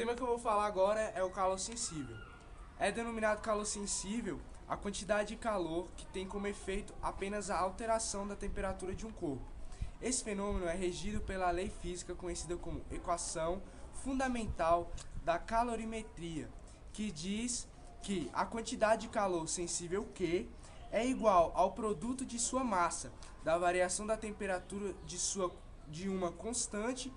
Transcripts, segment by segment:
tema que eu vou falar agora é o calor sensível. É denominado calor sensível a quantidade de calor que tem como efeito apenas a alteração da temperatura de um corpo. Esse fenômeno é regido pela lei física conhecida como equação fundamental da calorimetria, que diz que a quantidade de calor sensível Q é igual ao produto de sua massa, da variação da temperatura de uma constante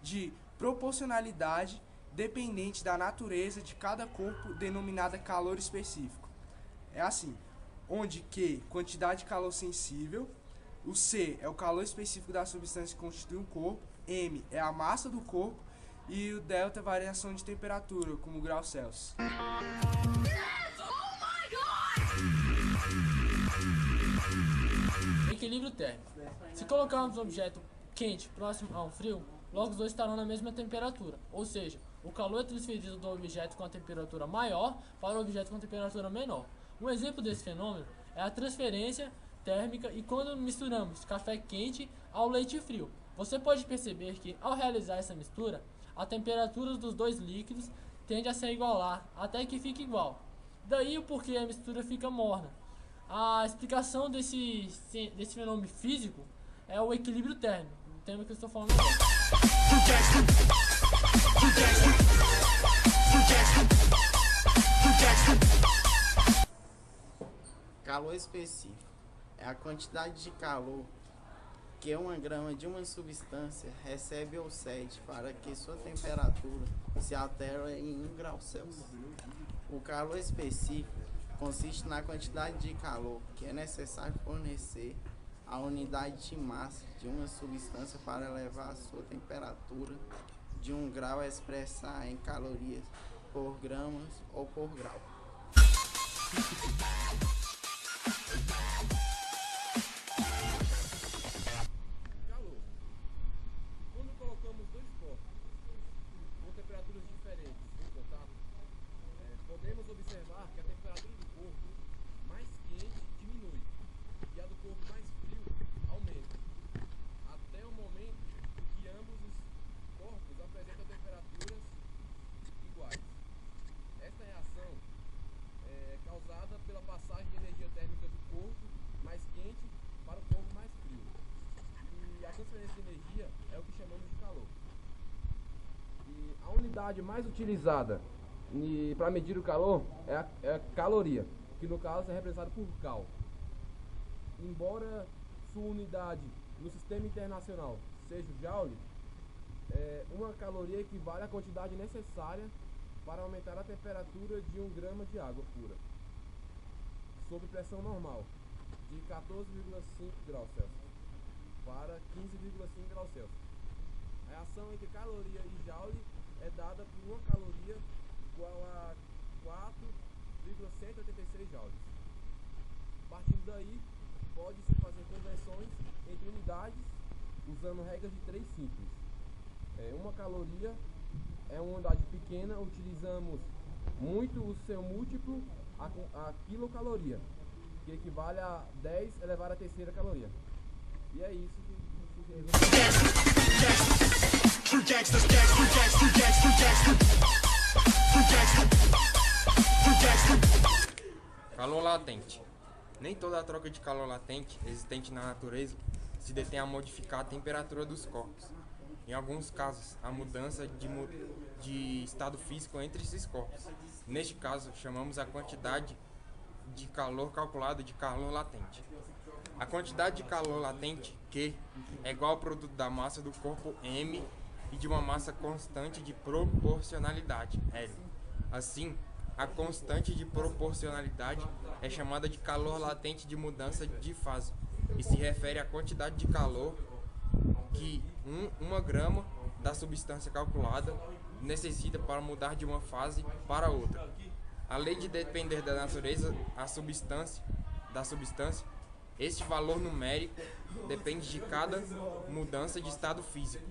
de proporcionalidade dependente da natureza de cada corpo, denominada calor específico. É assim, onde Q, quantidade de calor sensível, o C é o calor específico da substância que constitui um corpo, M é a massa do corpo e o delta é a variação de temperatura, como o grau Celsius. Equilíbrio térmico. Se colocarmos um objeto quente próximo a um frio, logo os dois estarão na mesma temperatura, ou seja, o calor é transferido do objeto com a temperatura maior para o objeto com a temperatura menor. Um exemplo desse fenômeno é a transferência térmica e quando misturamos café quente ao leite frio. Você pode perceber que, ao realizar essa mistura, a temperatura dos dois líquidos tende a se igualar até que fique igual. Daí o porquê a mistura fica morna. A explicação desse fenômeno físico é o equilíbrio térmico, o tema que eu estou falando agora. Calor específico é a quantidade de calor que uma grama de uma substância recebe ou cede para que sua temperatura se altere em 1 grau Celsius. O calor específico consiste na quantidade de calor que é necessário fornecer à unidade de massa de uma substância para elevar a sua temperatura de 1 grau a expressar em calorias por gramas ou por grau. Calor. Quando colocamos dois corpos com temperaturas diferentes em contato, podemos observar que a temperatura do corpo mais quente diminui e a do corpo mais frio aumenta, até o momento em que ambos os corpos apresentam temperaturas iguais. Esta reação é causada pela passagem de energia térmica do corpo mais quente para o corpo mais frio. E a transferência de energia é o que chamamos de calor. E a unidade mais utilizada para medir o calor é a caloria, que no caso é representada por cal. Embora sua unidade no sistema internacional seja o joule, uma caloria equivale à quantidade necessária para aumentar a temperatura de 1 grama de água pura, sob pressão normal, de 14,5 graus Celsius para 15,5 graus Celsius. A reação entre caloria e joule é dada por uma caloria igual a 4,186 joules. Partindo daí, pode-se fazer conversões entre unidades usando regras de 3 simples. Uma caloria é uma unidade pequena, utilizamos muito o seu múltiplo, a quilocaloria, que equivale a 10 elevado à terceira caloria. E é isso que Calor latente. Nem toda a troca de calor latente existente na natureza se detém a modificar a temperatura dos corpos. Em alguns casos, a mudança de estado físico entre esses corpos. Neste caso, chamamos a quantidade de calor calculado de calor latente. A quantidade de calor latente, Q, é igual ao produto da massa do corpo M e de uma massa constante de proporcionalidade, L. Assim, a constante de proporcionalidade é chamada de calor latente de mudança de fase e se refere à quantidade de calor que 1 grama da substância calculada necessita para mudar de uma fase para outra. Além de depender da natureza da substância, este valor numérico depende de cada mudança de estado físico.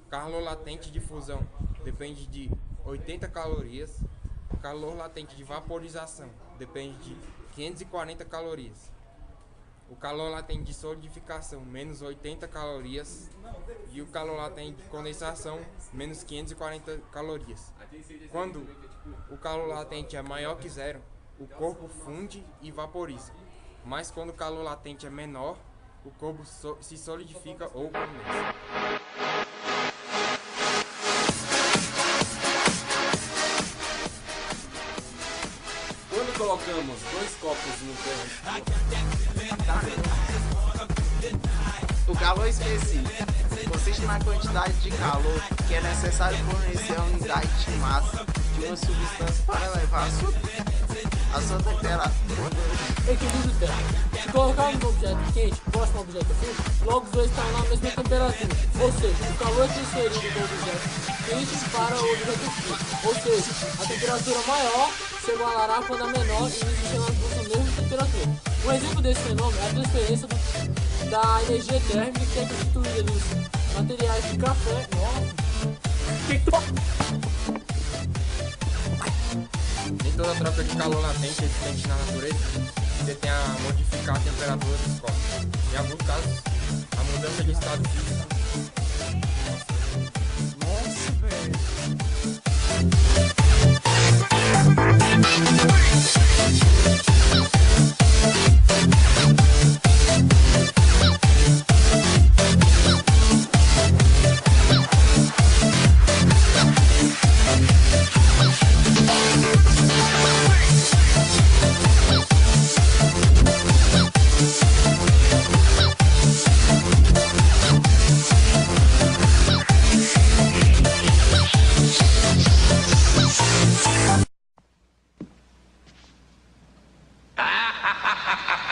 Calor latente de fusão depende de 80 calorias. Calor latente de vaporização depende de 540 calorias. o calor latente de solidificação, menos 80 calorias, e o calor latente de condensação, menos 540 calorias. Quando o calor latente é maior que zero, o corpo funde e vaporiza. Mas quando o calor latente é menor, o corpo se solidifica ou condensa. Quando colocamos 2 copos no O calor específico consiste na quantidade de calor que é necessário fornecer a unidade de massa de uma substância para elevar a sua temperatura. Equilíbrio térmico. Se colocarmos um objeto quente próximo ao objeto frio, logo os dois estarão na mesma temperatura. Ou seja, o calor é transferido do objeto quente para o objeto frio. Ou seja, a temperatura maior se igualará quando a menor e isso serão as duas na mesma temperatura. Um exemplo desse fenômeno é a transferência da energia térmica que é constituída dos materiais de café. Nem toda troca de calor latente existente na natureza se tem a modificar a temperatura dos corpos. Em alguns casos, a mudança de estado físico. Nossa, velho. Ha ha ha ha ha!